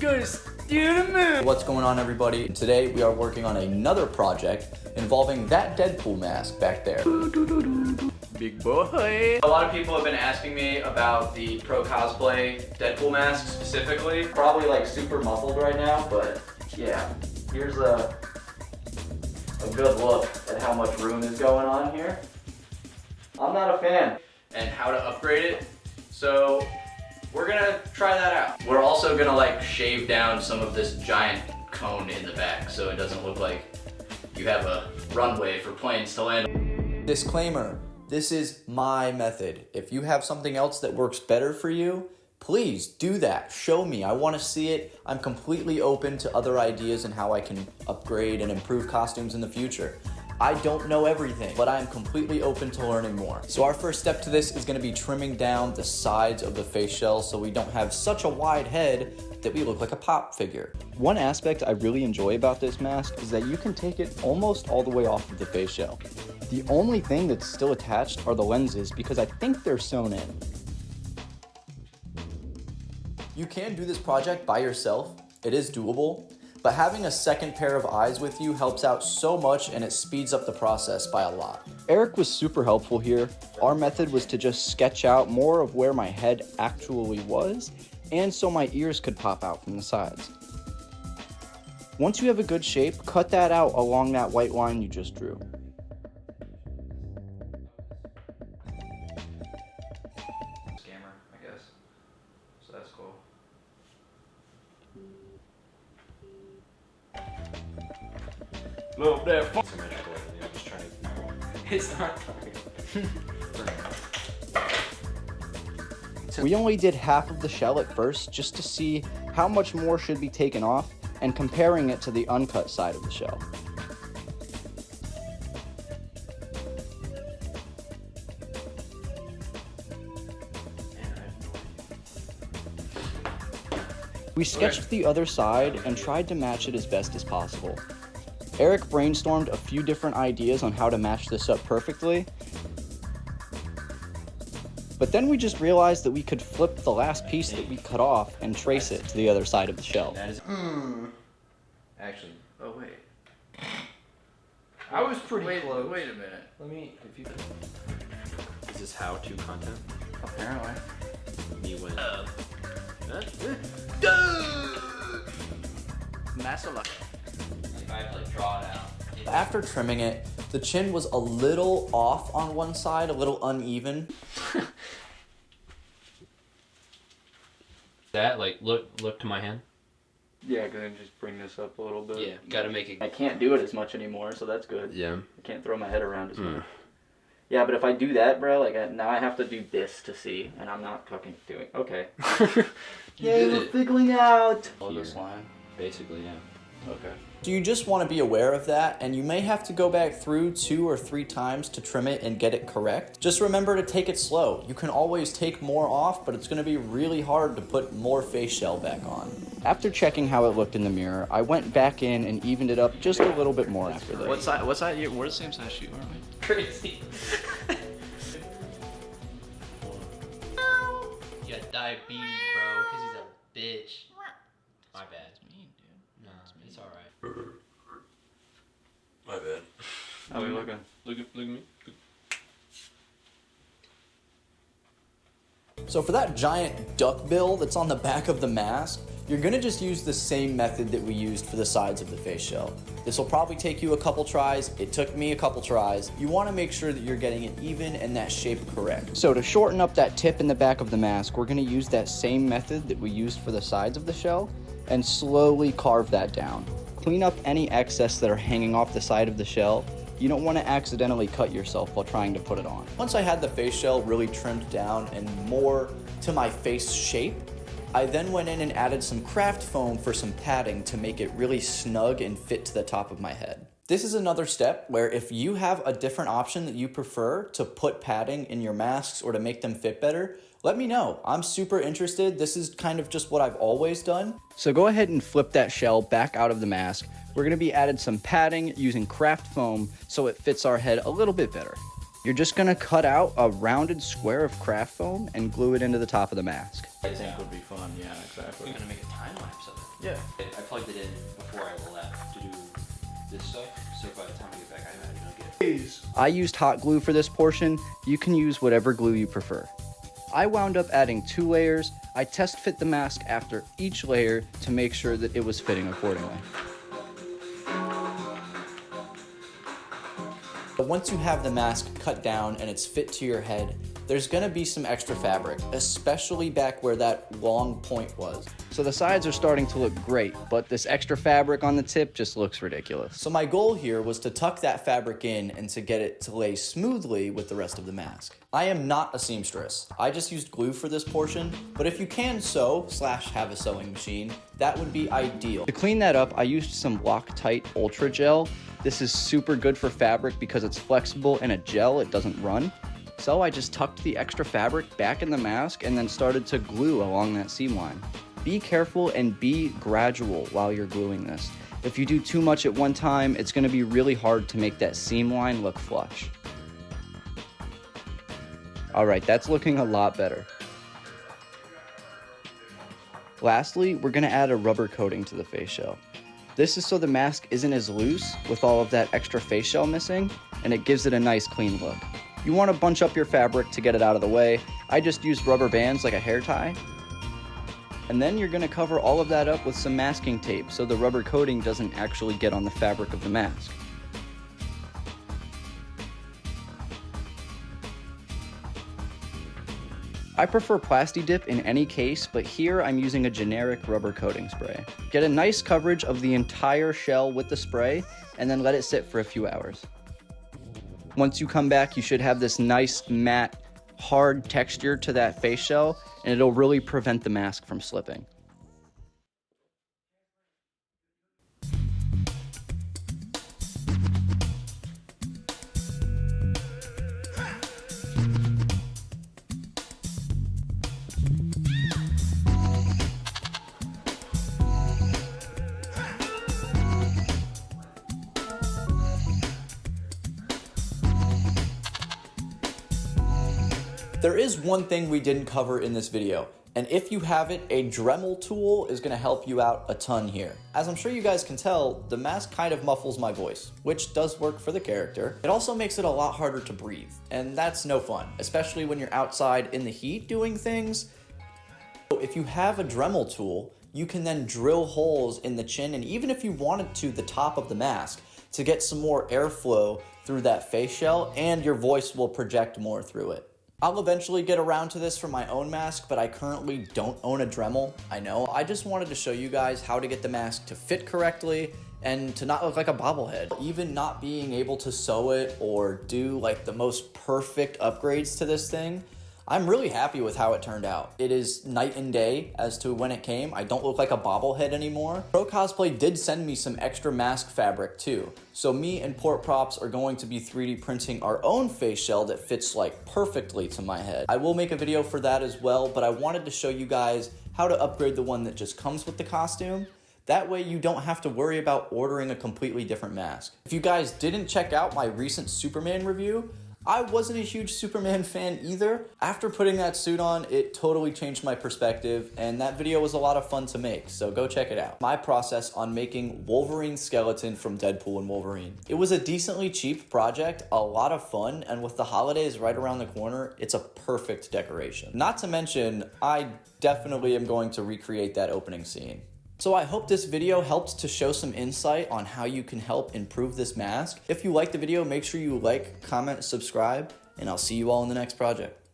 gonna steer the moon. What's going on, everybody? Today we are working on another project involving that Deadpool mask back there. Big boy. A lot of people have been asking me about the pro cosplay Deadpool mask specifically. Probably like super muffled right now, but yeah. Here's a good look at how much room is going on here. I'm not a fan. And how to upgrade it. So we're gonna try that out. We're also gonna like shave down some of this giant cone in the back so it doesn't look like you have a runway for planes to land on. Disclaimer, this is my method. If you have something else that works better for you, please do that. Show me, I wanna see it. I'm completely open to other ideas and how I can upgrade and improve costumes in the future. I don't know everything, but I am completely open to learning more. So our first step to this is gonna be trimming down the sides of the face shell so we don't have such a wide head that we look like a pop figure. One aspect I really enjoy about this mask is that you can take it almost all the way off of the face shell. The only thing that's still attached are the lenses because I think they're sewn in. You can do this project by yourself. It is doable. But having a second pair of eyes with you helps out so much and it speeds up the process by a lot. Eric was super helpful here. Our method was to just sketch out more of where my head actually was, and so my ears could pop out from the sides. Once you have a good shape, cut that out along that white line you just drew. Scammer, I guess. So that's cool. Love that. Symmetrical, I'm just trying to... It's not. We only did half of the shell at first just to see how much more should be taken off and comparing it to the uncut side of the shell. We sketched the other side and tried to match it as best as possible. Eric brainstormed a few different ideas on how to match this up perfectly, but then we just realized that we could flip the last piece that we cut off and trace it to the other side of the shell. That is... Actually... Oh wait. I was pretty close. Wait a minute. Let me... If you... Is this how-to content? Apparently. Me win. Masala. I have to like draw it out. After trimming it, the chin was a little off on one side, a little uneven. That, like, look to my hand. Yeah, go ahead and just bring this up a little bit. Yeah, gotta make it... I can't do it as much anymore, so that's good. Yeah. I can't throw my head around as much. Yeah, but if I do that, bro, like, now I have to do this to see, and I'm not fucking doing... Okay. Yay, we're figuring out! Oh, this line. Basically, yeah. Okay. So you just want to be aware of that, and you may have to go back through 2 or 3 times to trim it and get it correct. Just remember to take it slow. You can always take more off, but it's going to be really hard to put more face shell back on. After checking how it looked in the mirror, I went back in and evened it up just a little bit more after that. What size? We're the same size shoe, aren't we? Crazy. You got diabetes, bro, because he's a bitch. My bad. No, it's alright. My bad. How are we looking? Look at me. So for that giant duck bill that's on the back of the mask, you're gonna just use the same method that we used for the sides of the face shell. This will probably take you a couple tries. It took me a couple tries. You wanna make sure that you're getting it even and that shape correct. So to shorten up that tip in the back of the mask, we're gonna use that same method that we used for the sides of the shell and slowly carve that down. Clean up any excess that are hanging off the side of the shell. You don't want to accidentally cut yourself while trying to put it on. Once I had the face shell really trimmed down and more to my face shape, I then went in and added some craft foam for some padding to make it really snug and fit to the top of my head. This is another step where if you have a different option that you prefer to put padding in your masks or to make them fit better, let me know. I'm super interested. This is kind of just what I've always done. So go ahead and flip that shell back out of the mask. We're gonna be added some padding using craft foam so it fits our head a little bit better. You're just gonna cut out a rounded square of craft foam and glue it into the top of the mask. I think would be fun, yeah, exactly. We're gonna make a time lapse of it. Yeah. I plugged it in before I left to do this stuff, so by the time I get back, I imagine I'll get it. I used hot glue for this portion. You can use whatever glue you prefer. I wound up adding 2 layers. I test fit the mask after each layer to make sure that it was fitting accordingly. But once you have the mask cut down and it's fit to your head, there's gonna be some extra fabric, especially back where that long point was. So the sides are starting to look great, but this extra fabric on the tip just looks ridiculous. So my goal here was to tuck that fabric in and to get it to lay smoothly with the rest of the mask. I am not a seamstress. I just used glue for this portion, but if you can sew / have a sewing machine, that would be ideal. To clean that up, I used some Loctite Ultra Gel. This is super good for fabric because it's flexible and a gel, it doesn't run. So I just tucked the extra fabric back in the mask and then started to glue along that seam line. Be careful and be gradual while you're gluing this. If you do too much at one time, it's gonna be really hard to make that seam line look flush. All right, that's looking a lot better. Lastly, we're gonna add a rubber coating to the face shell. This is so the mask isn't as loose with all of that extra face shell missing, and it gives it a nice clean look. You want to bunch up your fabric to get it out of the way. I just used rubber bands like a hair tie. And then you're going to cover all of that up with some masking tape so the rubber coating doesn't actually get on the fabric of the mask. I prefer Plasti-Dip in any case, but here I'm using a generic rubber coating spray. Get a nice coverage of the entire shell with the spray, and then let it sit for a few hours. Once you come back, you should have this nice, matte, hard texture to that face shell, and it'll really prevent the mask from slipping. There is one thing we didn't cover in this video, and if you have it, a Dremel tool is gonna help you out a ton here. As I'm sure you guys can tell, the mask kind of muffles my voice, which does work for the character. It also makes it a lot harder to breathe, and that's no fun, especially when you're outside in the heat doing things. So if you have a Dremel tool, you can then drill holes in the chin, and even if you wanted to, the top of the mask, to get some more airflow through that face shell, and your voice will project more through it. I'll eventually get around to this for my own mask, but I currently don't own a Dremel. I know. I just wanted to show you guys how to get the mask to fit correctly and to not look like a bobblehead. Even not being able to sew it or do like the most perfect upgrades to this thing, I'm really happy with how it turned out. It is night and day as to when it came. I don't look like a bobblehead anymore. Pro Cosplay did send me some extra mask fabric too. So me and Port Props are going to be 3D printing our own face shell that fits like perfectly to my head. I will make a video for that as well, but I wanted to show you guys how to upgrade the one that just comes with the costume. That way you don't have to worry about ordering a completely different mask. If you guys didn't check out my recent Superman review, I wasn't a huge Superman fan either. After putting that suit on, it totally changed my perspective, and that video was a lot of fun to make, so go check it out. My process on making Wolverine skeleton from Deadpool and Wolverine. It was a decently cheap project, a lot of fun, and with the holidays right around the corner, it's a perfect decoration. Not to mention, I definitely am going to recreate that opening scene. So I hope this video helped to show some insight on how you can help improve this mask. If you liked the video, make sure you like, comment, subscribe, and I'll see you all in the next project.